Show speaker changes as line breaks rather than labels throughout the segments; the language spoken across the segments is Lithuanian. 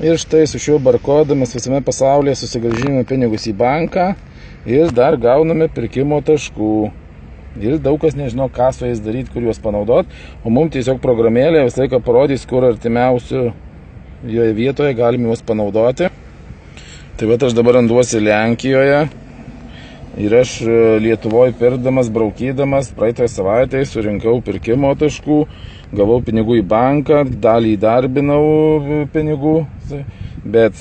Ir štai su šiuo barkodu mes visame pasaulyje susigrąžiname pinigus į banką ir dar gauname pirkimo taškų. Ir daug kas nežino, ką su jais daryti, kur juos panaudoti, o mums tiesiog programėlė visą laiką parodys, kur artimiausių joje vietoje galime juos panaudoti. Tai va, aš dabar randuosi Lenkijoje ir aš Lietuvoje pirkdamas, braukydamas, praeitą savaitę surinkau pirkimo taškų, gavau pinigų į banką, dalį įdarbinau pinigų, bet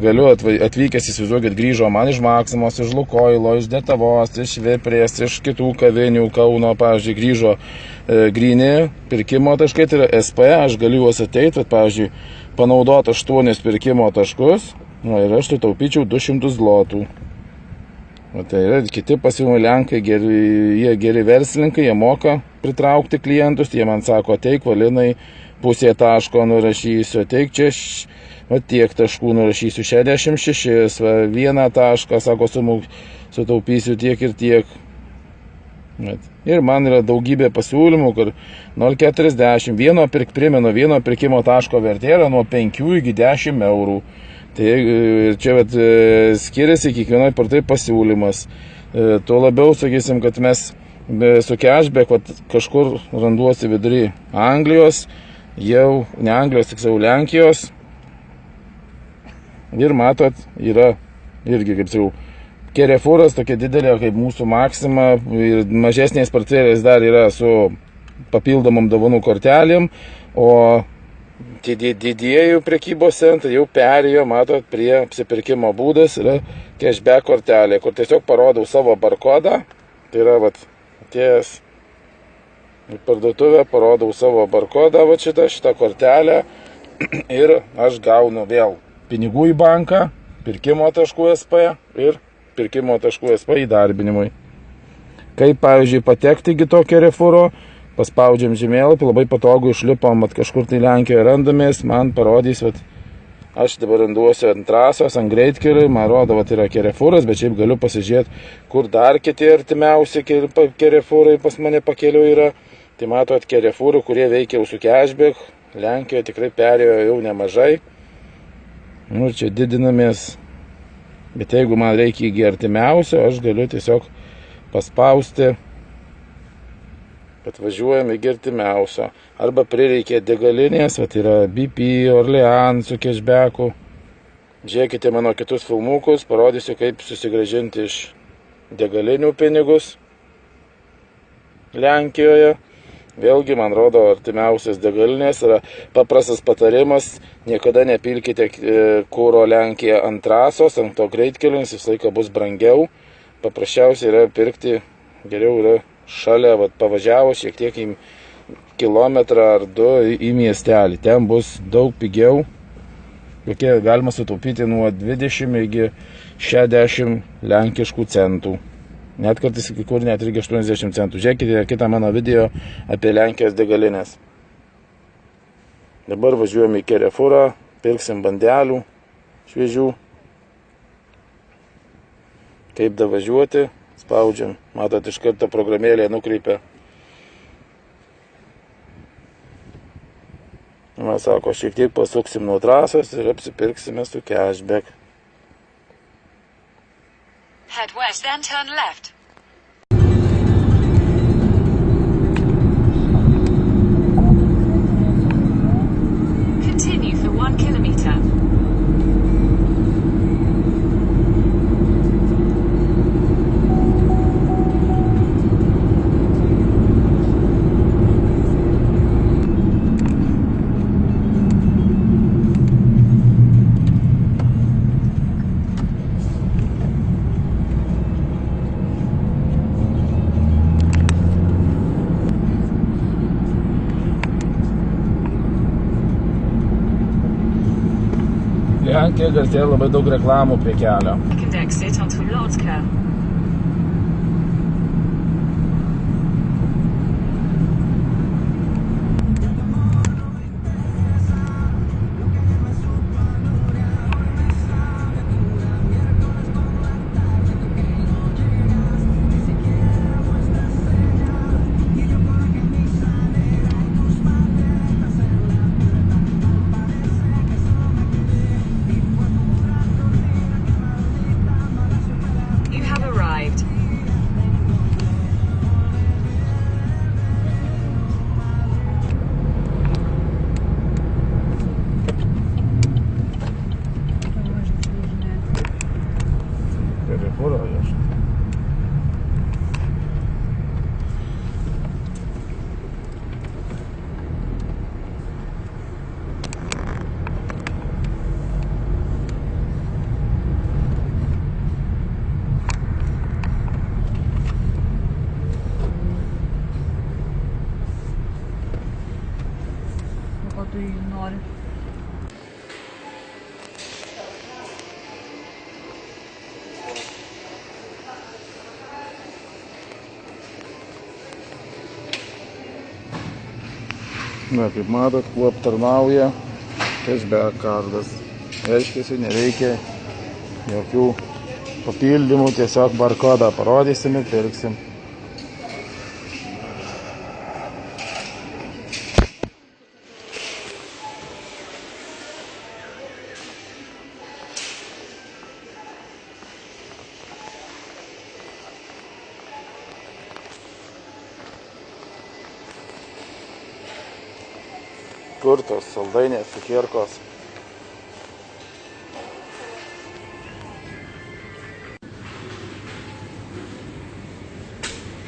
galiu atvykęs, įsivaizduokit, grįžo man iš Maksimos, iš Lukoilo, iš Detavos, iš Viprės, iš kitų kavinių, Kauno, pavyzdžiui, grįžo gryni pirkimo taškai, tai yra SP, aš galiu juos ateiti, pavyzdžiui, panaudoti 8 pirkimo taškus, ir aš sutaupyčiau 200 zlotų. O tai yra kiti pasiūlymai, Lenkai, jie geri verslininkai, jie moka pritraukti klientus, jie man sako, ateik, Valinai, pusė taško nurašysiu, ateik čia, tiek taškų nurašysiu, 66, vieną tašką, sako, sutaupysiu tiek ir tiek. Ir man yra daugybė pasiūlymų, kur 0,40, vieno pirkimo taško vertė yra nuo 5 iki 10 eurų. Tai čia skiriasi kiekvienai partai pasiūlymas. Tuo labiau, sakysim, kad mes su cashback kažkur randuosi vidury Anglijos, jau ne Anglijos, tiksliau Lenkijos. Ir matot, yra irgi, kaip sakau, Carrefouras tokia didelė kaip mūsų Maxima ir mažesnės parcelės dar yra su papildomom dovanų kortelėm, o didėjų prekybos centrai jau perėjo, matot, prie apsipirkimo būdas yra cashback kortelė, kur tiesiog parodau savo barkodą, tai yra atėjęs į parduotuvę, parodau savo barkodą, šitą kortelę ir aš gaunu vėl pinigų į banką, pirkimo taškų SP ir pirkimo taškų SP įdarbinimui. Kaip, pavyzdžiui, patekti iki to Carrefouro, paspaudžiam žemėlapį, labai patogu išlipom, kažkur tai Lenkijoje randamės, man parodys, aš dabar randuosiu ant trasos, ant greitkelių, man rodo, yra Carrefouras, bet šiaip galiu pasižiūrėti, kur dar kiti artimiausi Carrefourai pas mane pakeliu yra. Tai matot, Carrefourų, kurie veikia jau su cashback, Lenkijoje tikrai perėjo jau nemažai. Nu, čia didinamės, bet jeigu man reikia iki artimiausio, aš galiu tiesiog paspausti, kad važiuojam iki artimiausio. Arba prireikia degalinės, yra BP, Orleans su cashbacku. Žiūrėkite mano kitus filmukus, parodysiu, kaip susigrąžinti iš degalinių pinigus Lenkijoje. Vėlgi, man rodo, artimiausias degalinės yra paprastas patarimas, niekada nepilkite kuro Lenkija ant trasos, ant to greitkelio, nes visą laiką bus brangiau. Paprasčiausiai yra pirkti, geriau yra šalia, pavažiavus šiek tiek į kilometrą ar 2 į miestelį. Ten bus daug pigiau, kokie galima sutaupyti nuo 20 iki 60 lenkiškų centų. Net kartais kai kur net irgi 80 centų. Žiūrėkite kitą mano video apie Lenkijos degalinės. Dabar važiuojame į Carrefourą, pirksim bandelių šviežių. Kaip da važiuoti, spaudžiam. Matot, iš karto programėlė nukreipia. Man sako, šiek tiek pasuksim nuo trasos ir apsipirksime su cashback.
Head west, then turn left. Continue for 1 kilometer.
Lenkija garsėja labai daug reklamų prie kelio.
Second exit onto Lodka.
Na, kaip matot, kuo aptarnauja cashback kardas. Reiškia, nereikia jokių papildymų, tiesiog barkodą parodysim ir pirksim. Kur tos saldainės, cukierkos?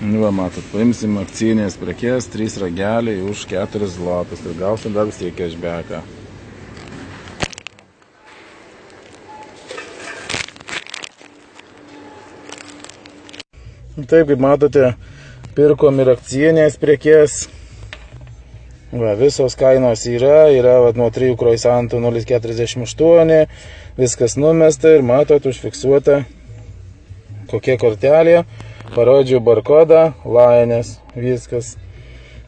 Nu, va, matot, paimsim akcijinės prekės, 3 rageliai už 4 zlotus ir gausim dar vis tiek cashbacką. Taip, kaip matote, pirkom ir akcijinės prekės. Va, visos kainos yra va, nuo 3 kroisantų 0,48, viskas numesta ir matot užfiksuota kokia kortelė, parodžiau barkodą, lainės, viskas.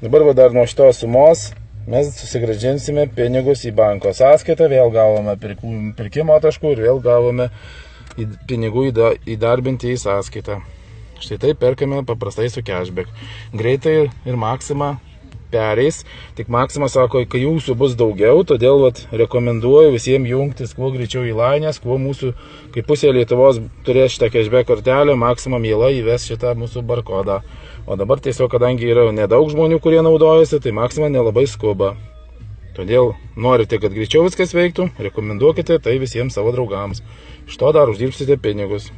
Dabar va, dar nuo šitos sumos mes susigrąžinsime pinigus į banko sąskaitą, vėl gavome pirkimo taškų ir vėl gavome pinigų įdarbinti į sąskaitą. Štai taip perkame paprastai su cashback. Greitai ir Maxima pereis, tik Maxima sako, kai jūsų bus daugiau, todėl vat, rekomenduoju visiems jungtis kuo greičiau į lainės, kuo mūsų, kai pusė Lietuvos turės šitą cashback kortelę, Maxima mielai įves šitą mūsų barkodą. O dabar tiesiog, kadangi yra nedaug žmonių, kurie naudojasi, tai Maxima nelabai skuba. Todėl norite, kad greičiau viskas veiktų, rekomenduokite tai visiems savo draugams. Iš to dar uždirbsite pinigus.